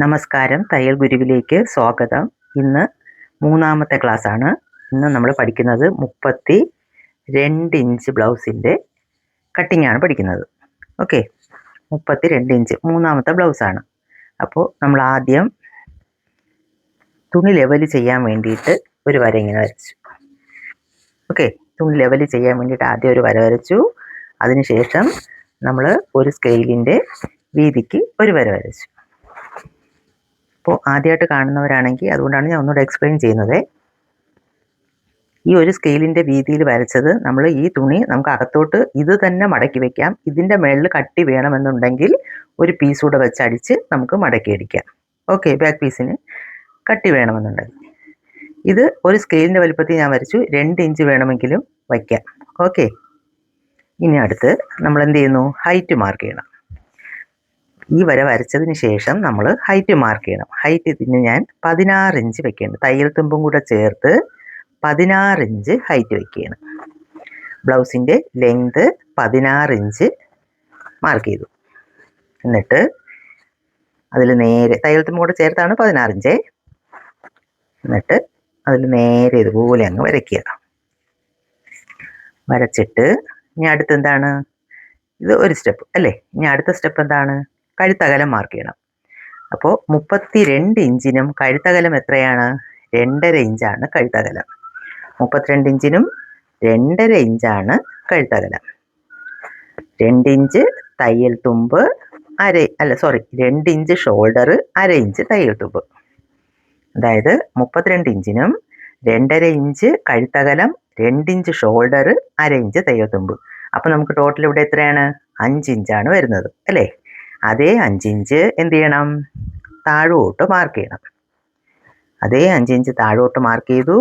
നമസ്കാരം, തയ്യൽ ഗുരുവിലേക്ക് സ്വാഗതം. ഇന്ന് മൂന്നാമത്തെ ക്ലാസ് ആണ്. ഇന്ന് നമ്മൾ പഠിക്കുന്നത് 32 ഇഞ്ച് ബ്ലൗസിൻ്റെ കട്ടിംഗ് ആണ് പഠിക്കുന്നത്. ഓക്കെ, 32 ഇഞ്ച് മൂന്നാമത്തെ ബ്ലൗസാണ്. അപ്പോൾ നമ്മൾ ആദ്യം തുണി ലെവൽ ചെയ്യാൻ വേണ്ടിയിട്ട് ഒരു വര ഇങ്ങനെ വരച്ചു. ഓക്കെ, തുണി ലെവൽ ചെയ്യാൻ വേണ്ടിയിട്ട് ആദ്യം ഒരു വര വരച്ചു. അതിനുശേഷം നമ്മൾ ഒരു സ്കെയിലിൻ്റെ വീതിക്ക് ഒരു വര വരച്ചു. അപ്പോൾ ആദ്യമായിട്ട് കാണുന്നവരാണെങ്കിൽ അതുകൊണ്ടാണ് ഞാൻ ഒന്നുകൂടെ എക്സ്പ്ലെയിൻ ചെയ്യുന്നത്. ഈ ഒരു സ്കെയിലിൻ്റെ വീതിയിൽ വരച്ചത് നമ്മൾ ഈ തുണി നമുക്ക് അകത്തോട്ട് ഇത് തന്നെ മടക്കി വെക്കാം. ഇതിൻ്റെ മേളിൽ കട്ടി വേണമെന്നുണ്ടെങ്കിൽ ഒരു പീസ് കൂടെ വെച്ച് അടിച്ച് നമുക്ക് മടക്കി അടിക്കാം. ഓക്കെ, ബാക്ക് പീസിന് കട്ടി വേണമെന്നുണ്ടെങ്കിൽ ഇത് ഒരു സ്കെയിലിൻ്റെ വലുപ്പത്തിൽ ഞാൻ വരച്ചു. 2 ഇഞ്ച് വേണമെങ്കിലും വയ്ക്കാം. ഓക്കെ, ഇനി അടുത്ത് നമ്മൾ എന്ത് ചെയ്യുന്നു? ഹൈറ്റ് മാർക്ക് ചെയ്യണം. ഈ വര വരച്ചതിന് ശേഷം നമ്മൾ ഹൈറ്റ് മാർക്ക് ചെയ്യണം. ഹൈറ്റ് ഇതിന് ഞാൻ 16 ഇഞ്ച് വെക്കുകയാണ്. തയ്യൽ തുമ്പും കൂടെ ചേർത്ത് 16 ഇഞ്ച് ഹൈറ്റ് വെക്കുകയാണ്. ബ്ലൗസിൻ്റെ ലെങ്ത് 16 ഇഞ്ച് മാർക്ക് ചെയ്തു. എന്നിട്ട് അതിൽ നേരെ തയ്യൽ തുമ്പും കൂടെ ചേർത്താണ് 16 ഇഞ്ച്. എന്നിട്ട് അതിൽ നേരെ ഇതുപോലെ അങ്ങ് വരയ്ക്കുക. വരച്ചിട്ട് ഇനി അടുത്ത് എന്താണ്? ഇത് ഒരു സ്റ്റെപ്പ് അല്ലേ? ഇനി അടുത്ത സ്റ്റെപ്പ് എന്താണ്? കഴുത്തകലം മാർക്ക് ചെയ്യണം. അപ്പോൾ 32 ഇഞ്ചിനും കഴുത്തകലം എത്രയാണ്? 2.5 ഇഞ്ചാണ് കഴുത്തകലം. 32 ഇഞ്ചിനും 2.5 ഇഞ്ചാണ് കഴുത്തകലം. 2 ഇഞ്ച് തയ്യൽ തുമ്പ് 2 ഇഞ്ച് ഷോൾഡർ, 1/2 ഇഞ്ച് തയ്യൽ തുമ്പ്. അതായത് 32 ഇഞ്ചിനും 2.5 ഇഞ്ച് കഴുത്തകലം, 2 ഇഞ്ച് ഷോൾഡർ, 1/2 ഇഞ്ച് തയ്യൽ തുമ്പ്. അപ്പം നമുക്ക് ടോട്ടൽ ഇവിടെ എത്രയാണ്? 5 ഇഞ്ചാണ് വരുന്നത് അല്ലേ? അതേ 5 ഇഞ്ച് എന്ത് ചെയ്യണം? താഴോട്ട് മാർക്ക് ചെയ്യണം. അതേ 5 ഇഞ്ച് താഴോട്ട് മാർക്ക് ചെയ്തു.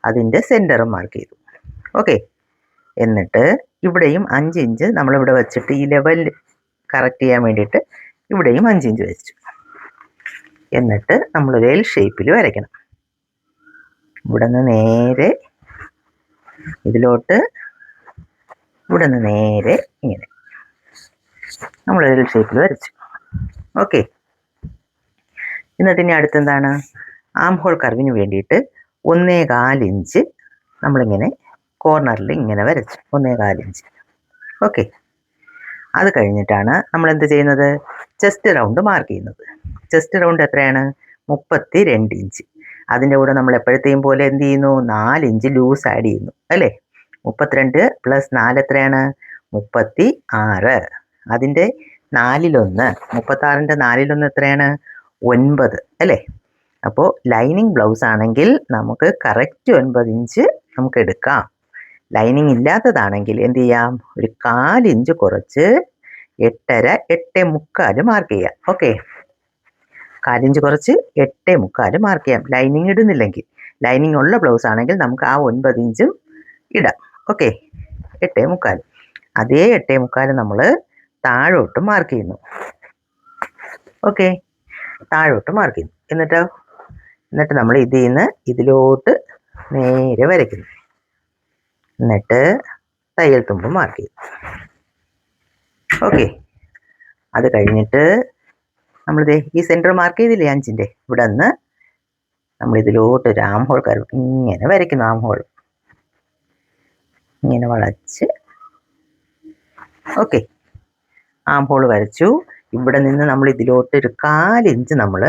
അതിൻ്റെ സെൻറ്ററും മാർക്ക് ചെയ്തു. ഓക്കെ, എന്നിട്ട് ഇവിടെയും 5 ഇഞ്ച് നമ്മളിവിടെ വെച്ചിട്ട് ഈ ലെവൽ കറക്റ്റ് ചെയ്യാൻ വേണ്ടിയിട്ട് ഇവിടെയും 5 ഇഞ്ച് വെച്ചു. എന്നിട്ട് നമ്മളൊരു എൽ ഷേപ്പിൽ വരയ്ക്കണം. ഇവിടെ നിന്ന് നേരെ ഇതിലോട്ട്, ഇവിടെ നിന്ന് നേരെ ഇങ്ങനെ നമ്മൾ എൽ ഷേപ്പിൽ വരച്ചു. ഓക്കെ, എന്നിട്ട് ഇനി അടുത്തെന്താണ്? ആം ഹോൾ കർവിന് വേണ്ടിയിട്ട് 1.25 ഇഞ്ച് നമ്മളിങ്ങനെ കോർണറിൽ ഇങ്ങനെ വരച്ചു. 1.25 ഇഞ്ച്. ഓക്കെ, അത് കഴിഞ്ഞിട്ടാണ് നമ്മൾ എന്ത് ചെയ്യുന്നത്? ചെസ്റ്റ് റൗണ്ട് മാർക്ക് ചെയ്യുന്നത്. ചെസ്റ്റ് റൗണ്ട് എത്രയാണ്? 32 ഇഞ്ച്. അതിൻ്റെ കൂടെ നമ്മൾ എപ്പോഴത്തെയും പോലെ എന്ത് ചെയ്യുന്നു? 4 ഇഞ്ച് ലൂസ് ആഡ് ചെയ്യുന്നു അല്ലേ? 32 + 4 എത്രയാണ്? 36. അതിൻ്റെ 4/1, 36ൻ്റെ 4/1 എത്രയാണ്? 9 അല്ലേ? അപ്പോൾ ലൈനിങ് ബ്ലൗസ് ആണെങ്കിൽ നമുക്ക് കറക്റ്റ് 9 ഇഞ്ച് നമുക്ക് എടുക്കാം. ലൈനിങ് ഇല്ലാത്തതാണെങ്കിൽ എന്ത് ചെയ്യാം? ഒരു 4 ഇഞ്ച് കുറച്ച് 8.5, 8.75 മാർക്ക് ചെയ്യാം. ഓക്കെ, 4 ഇഞ്ച് കുറച്ച് 8.75 മാർക്ക് ചെയ്യാം. ലൈനിങ് ഇടുന്നില്ലെങ്കിൽ, ലൈനിങ് ഉള്ള ബ്ലൗസ് ആണെങ്കിൽ നമുക്ക് ആ 9 ഇഞ്ചും ഇടാം. ഓക്കെ, 8.75. അതേ 8.75 നമ്മൾ താഴോട്ട് മാർക്ക് ചെയ്യുന്നു. ഓക്കെ, താഴോട്ട് മാർക്ക് ചെയ്യുന്നു. എന്നിട്ട് നമ്മൾ ഇതിൽ നിന്ന് ഇതിലോട്ട് നേരെ വരയ്ക്കുന്നു. എന്നിട്ട് തയ്യൽ തുമ്പ് മാർക്ക് ചെയ്തു. ഓക്കെ, അത് കഴിഞ്ഞിട്ട് നമ്മളിത് ഈ സെൻറ്റർ മാർക്ക് ചെയ്തില്ലേ 5ൻ്റെ, ഇവിടെ നിന്ന് നമ്മൾ ഇതിലോട്ട് ഒരു ആം ഹോൾ കർവ് ഇങ്ങനെ വരയ്ക്കുന്നു. ആം ഹോൾ ഇങ്ങനെ വളച്ച്. ഓക്കെ, ആം ഹോൾ വരച്ചു. ഇവിടെ നിന്ന് നമ്മൾ ഇതിലോട്ട് ഒരു 4 ഇഞ്ച് നമ്മൾ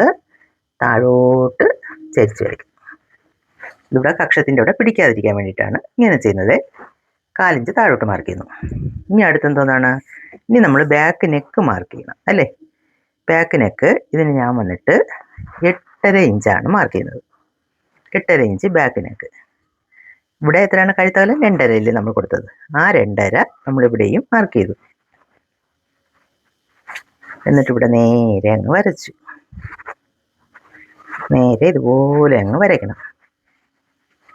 താഴോട്ട് ചരിച്ച് വരയ്ക്കും. ഇവിടെ കക്ഷത്തിൻ്റെ ഇവിടെ പിടിക്കാതിരിക്കാൻ വേണ്ടിയിട്ടാണ് ഇങ്ങനെ ചെയ്യുന്നത്. 4 ഇഞ്ച് താഴോട്ട് മാർക്ക് ചെയ്യുന്നു. ഇനി അടുത്തെന്തോന്നാണ്? ഇനി നമ്മൾ ബാക്ക് നെക്ക് മാർക്ക് ചെയ്യണം അല്ലേ? ബാക്ക് നെക്ക് ഇതിന് ഞാൻ വന്നിട്ട് 8.5 ഇഞ്ചാണ് മാർക്ക് ചെയ്യുന്നത്. 8.5 ഇഞ്ച് ബാക്ക് നെക്ക്. ഇവിടെ എത്രയാണ് കഴുത്തകലം? 2.5 നമ്മൾ കൊടുത്തത്. ആ 2.5 നമ്മളിവിടെയും മാർക്ക് ചെയ്തു. എന്നിട്ട് ഇവിടെ നേരെ അങ്ങ് വരച്ചു. നേരെ ഇതുപോലെ അങ്ങ് വരയ്ക്കണം.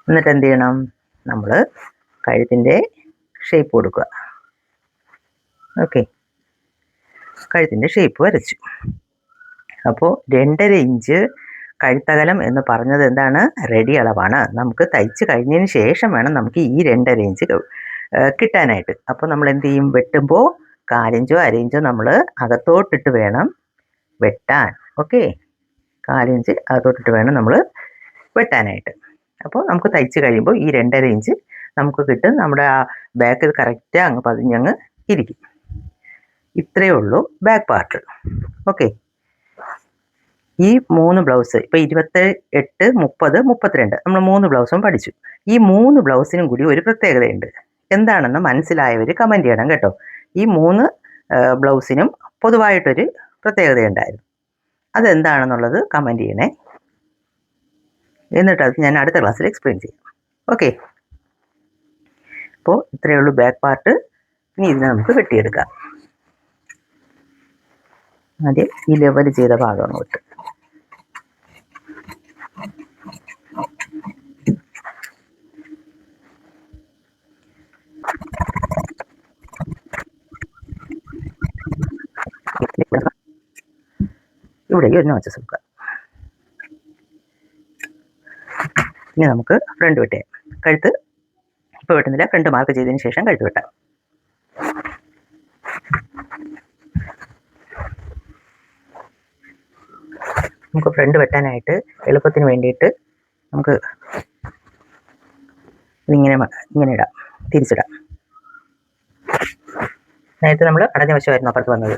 എന്നിട്ട് എന്ത് ചെയ്യണം? നമ്മൾ കഴുത്തിൻ്റെ ഷേപ്പ് കൊടുക്കുക. ഓക്കെ, കഴുത്തിൻ്റെ ഷേപ്പ് വരച്ചു. അപ്പോൾ 2.5 ഇഞ്ച് കഴുത്തകലം എന്ന് പറഞ്ഞത് എന്താണ്? റെഡി അളവാണ്. നമുക്ക് തയ്ച്ച് കഴിഞ്ഞതിന് ശേഷം വേണം നമുക്ക് ഈ 2.5 ഇഞ്ച് കിട്ടാനായിട്ട്. അപ്പോൾ നമ്മൾ എന്ത് ചെയ്യും? വെട്ടുമ്പോൾ 4 ഇഞ്ചോ 1/2 ഇഞ്ചോ നമ്മൾ അകത്തോട്ടിട്ട് വേണം വെട്ടാൻ. ഓക്കെ, കാലിഞ്ച് അകത്തോട്ടിട്ട് വേണം നമ്മൾ വെട്ടാനായിട്ട്. അപ്പോൾ നമുക്ക് തയ്ച്ച് കഴിയുമ്പോൾ ഈ 2.5 ഇഞ്ച് നമുക്ക് കിട്ടും. നമ്മുടെ ആ ബാക്ക് കറക്റ്റ് അങ്ങ് പതിഞ്ഞങ്ങ് ഇരിക്കും. ഇത്രയേ ഉള്ളൂ ബാക്ക് പാർട്ട്. ഓക്കെ, ഈ 3 ബ്ലൗസ് ഇപ്പോൾ 28, 30, 32 നമ്മൾ 3 ബ്ലൗസും പഠിച്ചു. ഈ 3 ബ്ലൗസിനും കൂടി ഒരു പ്രത്യേകതയുണ്ട്. എന്താണെന്ന് മനസ്സിലായവർ കമൻറ്റ് ചെയ്യണം കേട്ടോ. ഈ 3 ബ്ലൗസിനും പൊതുവായിട്ടൊരു പ്രത്യേകതയുണ്ടായിരുന്നു. അതെന്താണെന്നുള്ളത് കമൻറ്റ് ചെയ്യണേ. എന്നിട്ട് അത് ഞാൻ അടുത്ത ക്ലാസ്സിൽ എക്സ്പ്ലെയിൻ ചെയ്യാം. ഓക്കെ, അപ്പോൾ ഇത്രയേ ഉള്ളൂ ബാക്ക് പാർട്ട്. ഇനി ഇതിനെ നമുക്ക് വെട്ടിയെടുക്കാം. ആദ്യം ഈ ലെവൽ ചെയ്ത ഭാഗം അങ്ങോട്ട് ഇവിടെ ഒരു നോച്ച് കൊടുക്കാം. ഇനി നമുക്ക് ഫ്രണ്ട് വെട്ടാം. കഴുത്ത് ഇപ്പോൾ വെട്ടുന്നില്ല, ഫ്രണ്ട് മാർക്ക് ചെയ്തതിന് ശേഷം കഴുത്ത് വെട്ടാം. നമുക്ക് ഫ്രണ്ട് വെട്ടാനായിട്ട് എളുപ്പത്തിന് വേണ്ടിയിട്ട് നമുക്ക് ഇങ്ങനെ ഇടാം, തിരിച്ചിടാം. നേരത്തെ നമ്മൾ അടഞ്ഞ വശമായിരുന്നു അപ്പുറത്ത് വന്നത്,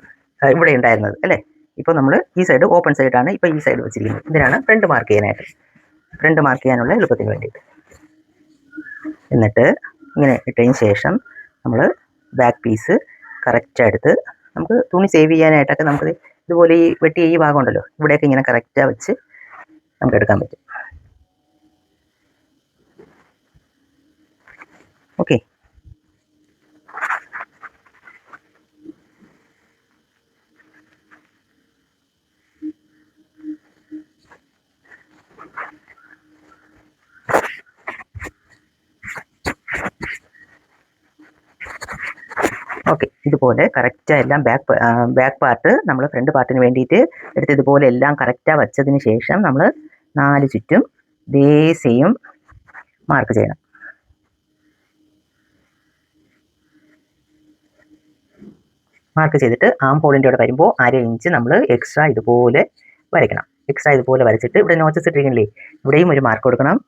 ഇവിടെ ഉണ്ടായിരുന്നത് അല്ലേ. ഇപ്പോൾ നമ്മൾ ഈ സൈഡ് ഓപ്പൺ സൈഡാണ് ഇപ്പോൾ ഈ സൈഡ് വെച്ചിരിക്കുന്നത്. ഇതിനാണ് ഫ്രണ്ട് മാർക്ക് ചെയ്യാനായിട്ട്, ഫ്രണ്ട് മാർക്ക് ചെയ്യാനുള്ള എളുപ്പത്തിന് വേണ്ടിയിട്ട്. എന്നിട്ട് ഇങ്ങനെ ഇട്ടതിന് ശേഷം നമ്മൾ ബാക്ക് പീസ് കറക്റ്റ് എടുത്ത് നമുക്ക് തുണി സേവ് ചെയ്യാനായിട്ടൊക്കെ നമുക്ക് ഇതുപോലെ ഈ വെട്ടിയ ഈ ഭാഗം ഉണ്ടല്ലോ, ഇവിടെയൊക്കെ ഇങ്ങനെ കറക്റ്റാக വെച്ച് നമുക്ക് എടുക്കാൻ പറ്റും. ഓക്കെ, ഓക്കെ, ഇതുപോലെ കറക്റ്റാக എല്ലാം ബാക്ക് പാർട്ട് നമ്മൾ ഫ്രണ്ട് പാർട്ടിന് വേണ്ടിയിട്ട് എടുത്ത് ഇതുപോലെ എല്ലാം കറക്റ്റാக വച്ചതിന് ശേഷം നമ്മൾ 4 ചുറ്റും ഇതേ സെയിം മാർക്ക് ചെയ്യണം. മാർക്ക് ചെയ്തിട്ട് ആം ഹോളിൻ്റെ അവിടെ വരുമ്പോൾ 1/2 ഇഞ്ച് നമ്മൾ എക്സ്ട്രാ ഇതുപോലെ വരയ്ക്കണം. എക്സ്ട്രാ ഇതുപോലെ വരച്ചിട്ട് ഇവിടെ നോച്ചസ് ഇട്ടിരിക്കണില്ലേ, ഇവിടെയും ഒരു മാർക്ക് കൊടുക്കണം.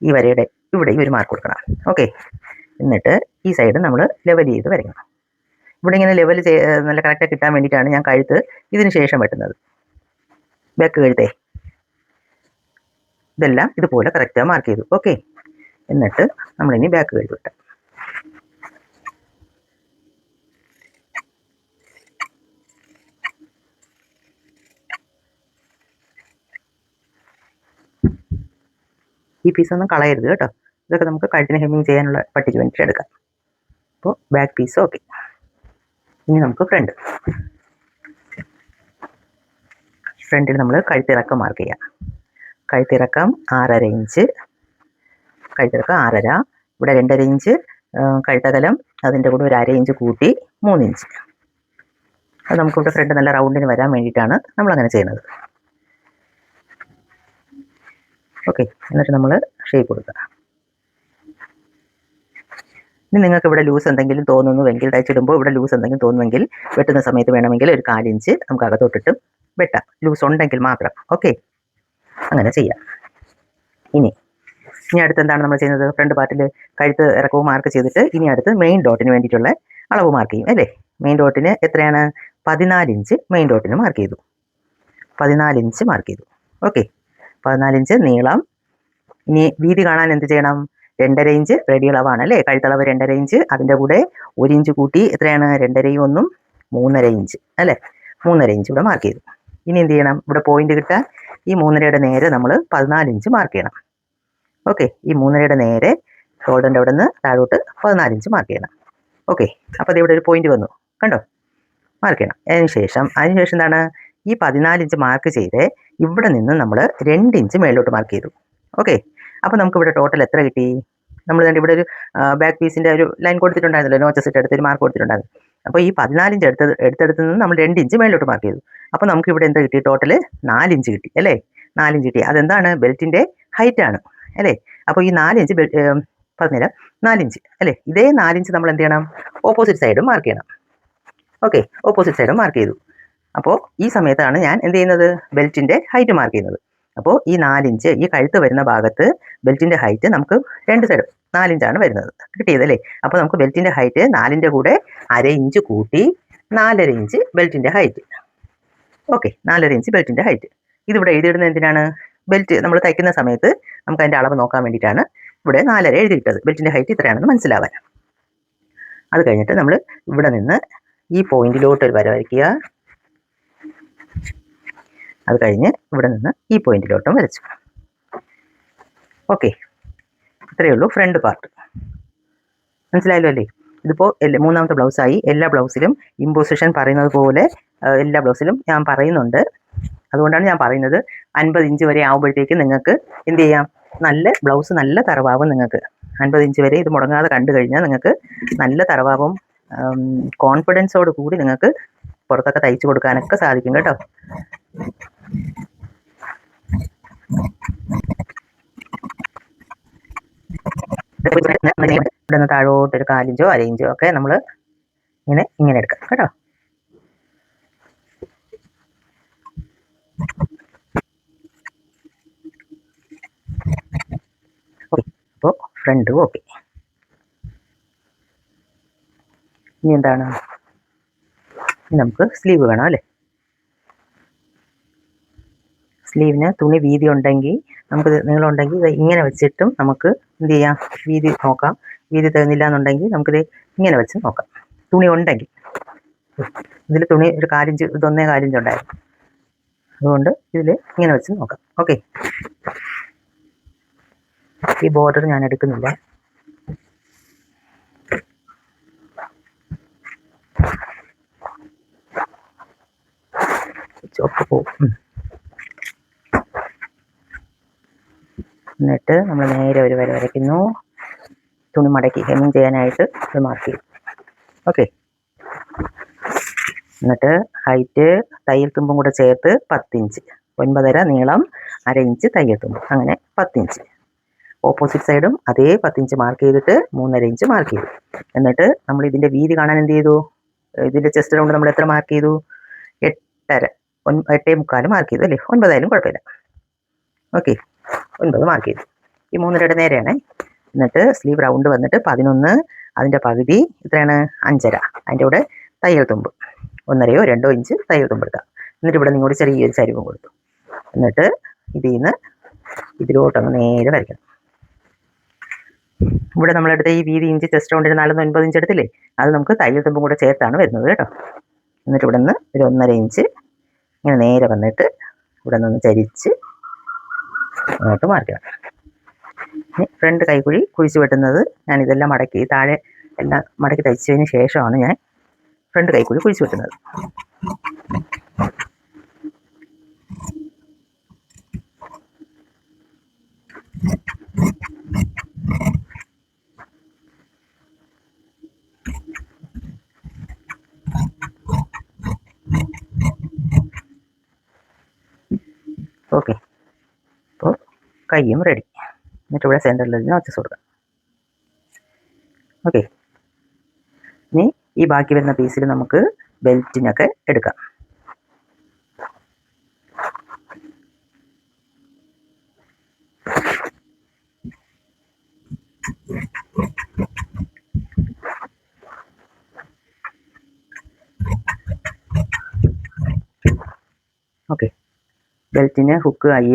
ഈ വരയുടെ ഇവിടെയും ഒരു മാർക്ക് കൊടുക്കണം. ഓക്കെ, എന്നിട്ട് ഈ സൈഡ് നമ്മൾ ലെവൽ ചെയ്ത് വരയ്ക്കണം. ഇവിടെ ഇങ്ങനെ ലെവൽ നല്ല കറക്റ്റായി കിട്ടാൻ വേണ്ടിയിട്ടാണ് ഞാൻ കഴുത്ത് ഇതിന് ശേഷം വെട്ടുന്നത്. ബാക്ക് കഴുത്തേ ഇതെല്ലാം ഇതുപോലെ കറക്റ്റായി മാർക്ക് ചെയ്തു. ഓക്കെ, എന്നിട്ട് നമ്മളിനി ബാക്ക് കഴുത്ത് വെട്ടാം. ഈ പീസൊന്നും കളയരുത് കേട്ടോ, ഇതൊക്കെ നമുക്ക് കഴുത്തിന് ഹെമ്മിങ് ചെയ്യാനുള്ള പട്ടിക്ക് വേണ്ടിയിട്ട് എടുക്കാം. അപ്പോൾ ബാക്ക് പീസ് ഓക്കെ. ഇനി നമുക്ക് ഫ്രണ്ടിൽ നമ്മൾ കഴുത്തിറക്കം മാർക്ക് ചെയ്യാം. കഴുത്തിറക്കം 6.5 ഇഞ്ച്, കഴുത്തിറക്കം 6.5. ഇവിടെ 2.5 ഇഞ്ച് കഴുത്തകലം, അതിൻ്റെ കൂടെ ഒരു 1/2 ഇഞ്ച് കൂട്ടി 3 ഇഞ്ച്. അത് നമുക്കിവിടെ ഫ്രണ്ട് നല്ല റൗണ്ടിന് വരാൻ വേണ്ടിയിട്ടാണ് നമ്മളങ്ങനെ ചെയ്യുന്നത്. ഓക്കെ, എന്നിട്ട് നമ്മൾ ഷേപ്പ് കൊടുക്കുക. ഇനി നിങ്ങൾക്ക് ഇവിടെ ലൂസ് എന്തെങ്കിലും തോന്നുന്നുവെങ്കിൽ, തയ്ച്ചിടുമ്പോൾ ഇവിടെ ലൂസ് എന്തെങ്കിലും തോന്നുമെങ്കിൽ വെട്ടുന്ന സമയത്ത് വേണമെങ്കിൽ ഒരു 4 ഇഞ്ച് നമുക്ക് അകത്തോട്ടിട്ടും വെട്ടാം, ലൂസ് ഉണ്ടെങ്കിൽ മാത്രം. ഓക്കെ, അങ്ങനെ ചെയ്യാം. ഇനി അടുത്ത് എന്താണ് നമ്മൾ ചെയ്യുന്നത്? ഫ്രണ്ട് പാർട്ടിൽ കഴുത്ത് ഇറക്കവും മാർക്ക് ചെയ്തിട്ട് ഇനി അടുത്ത് മെയിൻ ഡോട്ടിന് വേണ്ടിയിട്ടുള്ള അളവ് മാർക്ക് ചെയ്യും അല്ലേ. മെയിൻ ഡോട്ടിന് എത്രയാണ്? 14 ഇഞ്ച് മെയിൻ ഡോട്ടിന് മാർക്ക് ചെയ്തു. 14 ഇഞ്ച് മാർക്ക് ചെയ്തു. ഓക്കെ, 14 ഇഞ്ച് നീളം. ഇനി വീതി കാണാൻ എന്ത് ചെയ്യണം? 2.5 ഇഞ്ച് റെഡി അളവാണ് അല്ലേ, കഴുത്തളവ് 2.5 ഇഞ്ച്, അതിൻ്റെ കൂടെ 1 ഇഞ്ച് കൂട്ടി എത്രയാണ്? 2.5 1 3.5 ഇഞ്ച് അല്ലേ. 3.5 ഇഞ്ച് ഇവിടെ മാർക്ക് ചെയ്തു. ഇനി എന്ത് ചെയ്യണം? ഇവിടെ പോയിന്റ് കിട്ടാൻ ഈ 3.5യുടെ നേരെ നമ്മൾ 14 ഇഞ്ച് മാർക്ക് ചെയ്യണം. ഓക്കെ, ഈ 3.5യുടെ നേരെ ഷോൾഡറിൻ്റെ അവിടെ നിന്ന് താഴോട്ട് 14 ഇഞ്ച് മാർക്ക് ചെയ്യണം. ഓക്കെ, അപ്പോൾ ഇവിടെ ഒരു പോയിന്റ് വന്നു കണ്ടോ, മാർക്ക് ചെയ്യണം. അതിനുശേഷം എന്താണ്? ഈ 14 ഇഞ്ച് മാർക്ക് ചെയ്ത് ഇവിടെ നിന്ന് നമ്മൾ 2 ഇഞ്ച് മേലോട്ട് മാർക്ക് ചെയ്തു. ഓക്കെ, അപ്പോൾ നമുക്ക് ഇവിടെ ടോട്ടൽ എത്ര കിട്ടി? നമ്മൾ ഇവിടെ ഒരു ബാക്ക് പീസിൻ്റെ ഒരു ലൈൻ കൊടുത്തിട്ടുണ്ടായിരുന്നല്ലോ, നോച്ചസ് ഇട്ട് എടുത്തൊരു മാർക്ക് കൊടുത്തിട്ടുണ്ടായിരുന്നു. അപ്പോൾ ഈ 14 ഇഞ്ച് എടുത്തെടുത്ത് നിന്ന് നമ്മൾ 2 ഇഞ്ച് മേലോട്ട് മാർക്ക് ചെയ്തു. അപ്പോൾ നമുക്ക് ഇവിടെ എന്താ കിട്ടി? ടോട്ടൽ 4 ഇഞ്ച് കിട്ടി അല്ലേ. 4 ഇഞ്ച് കിട്ടി. അതെന്താണ്? ബെൽറ്റിൻ്റെ ഹൈറ്റ് ആണ് അല്ലേ. അപ്പോൾ ഈ 4 ഇഞ്ച് പറഞ്ഞുതരാം, 4 ഇഞ്ച് അല്ലേ. ഇതേ 4 ഇഞ്ച് നമ്മൾ എന്ത് ചെയ്യണം? ഓപ്പോസിറ്റ് സൈഡും മാർക്ക് ചെയ്യണം. ഓക്കെ, ഓപ്പോസിറ്റ് സൈഡും മാർക്ക് ചെയ്തു. അപ്പോൾ ഈ സമയത്താണ് ഞാൻ എന്ത് ചെയ്യുന്നത്? ബെൽറ്റിൻ്റെ ഹൈറ്റ് മാർക്ക് ചെയ്യുന്നത്. അപ്പോൾ ഈ 4 ഇഞ്ച് ഈ കഴുത്ത് വരുന്ന ഭാഗത്ത് ബെൽറ്റിൻ്റെ ഹൈറ്റ് നമുക്ക് 2 സൈഡും 4 ഇഞ്ചാണ് വരുന്നത്. കിട്ടിയതല്ലേ? അപ്പോൾ നമുക്ക് ബെൽറ്റിൻ്റെ ഹൈറ്റ് 4ൻ്റെ കൂടെ 1/2 ഇഞ്ച് കൂട്ടി 4.5 ഇഞ്ച് ബെൽറ്റിൻ്റെ ഹൈറ്റ്. ഓക്കെ, 4.5 ഇഞ്ച് ബെൽറ്റിൻ്റെ ഹൈറ്റ്. ഇതിവിടെ എഴുതിയിടുന്നത് എന്തിനാണ്? ബെൽറ്റ് നമ്മൾ തയ്ക്കുന്ന സമയത്ത് നമുക്ക് അതിൻ്റെ അളവ് നോക്കാൻ വേണ്ടിയിട്ടാണ് ഇവിടെ 4.5 എഴുതിയിട്ടത്. ബെൽറ്റിൻ്റെ ഹൈറ്റ് ഇത്രയാണെന്ന് മനസ്സിലാവാൻ. അത് കഴിഞ്ഞിട്ട് നമ്മൾ ഇവിടെ നിന്ന് ഈ പോയിന്റിലോട്ട് ഒരു വര വരയ്ക്കുക. അത് കഴിഞ്ഞ് ഇവിടെ നിന്ന് ഈ പോയിന്റിലോട്ടും വരച്ചു. ഓക്കെ, ഇത്രയേ ഉള്ളൂ ഫ്രണ്ട് പാർട്ട്. മനസ്സിലായല്ലോ അല്ലേ? ഇതിപ്പോൾ മൂന്നാമത്തെ ബ്ലൗസായി. എല്ലാ ബ്ലൗസിലും ഇമ്പോസിഷൻ പറയുന്നത് പോലെ എല്ലാ ബ്ലൗസിലും ഞാൻ പറയുന്നുണ്ട്. അതുകൊണ്ടാണ് ഞാൻ പറയുന്നത് 50 ഇഞ്ച് വരെ ആകുമ്പോഴത്തേക്ക് നിങ്ങൾക്ക് എന്ത് ചെയ്യാം, നല്ല ബ്ലൗസ് നല്ല തറവാവും. നിങ്ങൾക്ക് 50 ഇഞ്ച് വരെ ഇത് മുടങ്ങാതെ കണ്ടു കഴിഞ്ഞാൽ നിങ്ങൾക്ക് നല്ല തറവാവും. കോൺഫിഡൻസോട് കൂടി നിങ്ങൾക്ക് പുറത്തൊക്കെ തയ്ച്ചു കൊടുക്കാനൊക്കെ സാധിക്കും കേട്ടോ. ഇവിടെ നിന്ന് താഴോട്ട് ഒരു 1/4 ഇഞ്ചോ 1/2 ഇഞ്ചോ ഒക്കെ നമ്മൾ ഇങ്ങനെ എടുക്കാം കേട്ടോ. അപ്പോൾ ഫ്രണ്ട് ഓക്കെ. ഇനി എന്താണ്? നമുക്ക് സ്ലീവ് വേണം അല്ലേ? സ്ലീവിന് തുണി വീതി ഉണ്ടെങ്കിൽ നമുക്ക് നീളമുണ്ടെങ്കിൽ ഇത് ഇങ്ങനെ വെച്ചിട്ടും നമുക്ക് എന്ത് ചെയ്യാം, വീതി നോക്കാം. വീതി തരുന്നില്ല എന്നുണ്ടെങ്കിൽ നമുക്കിത് ഇങ്ങനെ വെച്ച് നോക്കാം, തുണി ഉണ്ടെങ്കിൽ. ഇതിൽ തുണി ഒരു 1/4 ഇഞ്ച്, ഇത് 1.25 ഇഞ്ച് ഉണ്ടായിരുന്നു. അതുകൊണ്ട് ഇതിൽ ഇങ്ങനെ വെച്ച് നോക്കാം. ഓക്കെ, ഈ ബോർഡർ ഞാൻ എടുക്കുന്നില്ല. ചുവപ്പ് പോവും. എന്നിട്ട് നമ്മൾ നേരെ ഒരു വര വരയ്ക്കുന്നു. തുണി മടക്കി ഹെമ്മിങ് ചെയ്യാനായിട്ട് ഇത് മാർക്ക് ചെയ്യും. ഓക്കെ, എന്നിട്ട് ഹൈറ്റ് തയ്യൽ തുമ്പും കൂടെ ചേർത്ത് 10 ഇഞ്ച്, 9.5 നീളം, 1/2 ഇഞ്ച് തയ്യൽ തുമ്പ്, അങ്ങനെ 10 ഇഞ്ച്. ഓപ്പോസിറ്റ് സൈഡും അതേ 10 ഇഞ്ച് മാർക്ക് ചെയ്തിട്ട് 3.5 ഇഞ്ച് മാർക്ക് ചെയ്തു. എന്നിട്ട് നമ്മൾ ഇതിൻ്റെ വീതി കാണാൻ എന്ത് ചെയ്തു? ഇതിൻ്റെ ചെസ്റ്റ് റൗണ്ട് നമ്മൾ എത്ര മാർക്ക് ചെയ്തു? 8.5, 8.25 മാർക്ക് ചെയ്തു അല്ലേ? 9 ആയാലും കുഴപ്പമില്ല. ഓക്കെ, 9 മാർക്ക് ചെയ്തു. ഈ 3.5 നേരെയാണ്. എന്നിട്ട് സ്ലീവ് റൗണ്ട് വന്നിട്ട് 11, അതിൻ്റെ പകുതി എത്രയാണ്? 5.5. അതിൻ്റെ കൂടെ തയ്യൽ തുമ്പ് 1.5 2 ഇഞ്ച് തയ്യൽ തുമ്പ് എടുക്കാം. എന്നിട്ട് ഇവിടെ നിങ്ങോട്ട് ചെറിയൊരു ചരിവും കൊടുത്തു. എന്നിട്ട് ഇതിൽ നിന്ന് ഇതിലോട്ടങ്ങ് നേരെ വരയ്ക്കണം. ഇവിടെ നമ്മളെടുത്ത ഈ വീതി ഇഞ്ച് ചെസ്റ്റ് റൗണ്ടിന് 4.9 ഇഞ്ച് എടുത്തില്ലേ, അത് നമുക്ക് തയ്യൽ തുമ്പും കൂടെ ചേർത്താണ് വരുന്നത് കേട്ടോ. എന്നിട്ട് ഇവിടെ നിന്ന് ഒരു 1.5 ഇഞ്ച് ഇങ്ങനെ നേരെ വന്നിട്ട് ഇവിടെ നിന്ന് ചരിച്ച് അങ്ങോട്ട് മാർക്കണം. ഫ്രണ്ട് കൈക്കുഴി കുഴിച്ച് വെട്ടുന്നത് ഞാനിതെല്ലാം മടക്കി താഴെ എല്ലാം മടക്കി തയ്ച്ചതിന് ശേഷമാണ് ഞാൻ ഫ്രണ്ട് കൈക്കുഴി കുഴിച്ച് വെട്ടുന്നത്. ഓക്കെ, അപ്പോൾ കൈയും റെഡി. എന്നിട്ട് ഇവിടെ സെൻറ്ററിൽ നോച്ചസ് കൊടുക്കാം. ഓക്കെ, ഇനി ഈ ബാക്കി വരുന്ന പീസിൽ നമുക്ക് ബെൽറ്റിനൊക്കെ എടുക്കാം. ഓക്കെ, ബെൽറ്റിന് ഹുക്ക്, ഐ,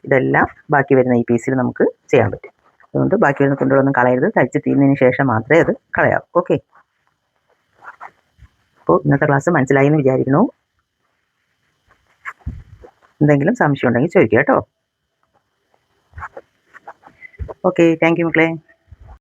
ഇതെല്ലാം ബാക്കി വരുന്ന ഈ പീസിൽ നമുക്ക് ചെയ്യാൻ പറ്റും. അതുകൊണ്ട് ബാക്കി വരുന്ന തുണ്ടുകളൊന്നും കളയരുത്. തയ്ച്ച് തീർന്നതിന് ശേഷം മാത്രമേ അത് കളയാവൂ. ഓക്കെ, അപ്പോൾ ഇന്നത്തെ ക്ലാസ് മനസ്സിലായി എന്ന് വിചാരിക്കുന്നു. എന്തെങ്കിലും സംശയം ഉണ്ടെങ്കിൽ ചോദിക്കുക കേട്ടോ. ഓക്കെ, താങ്ക് യു മക്കളെ.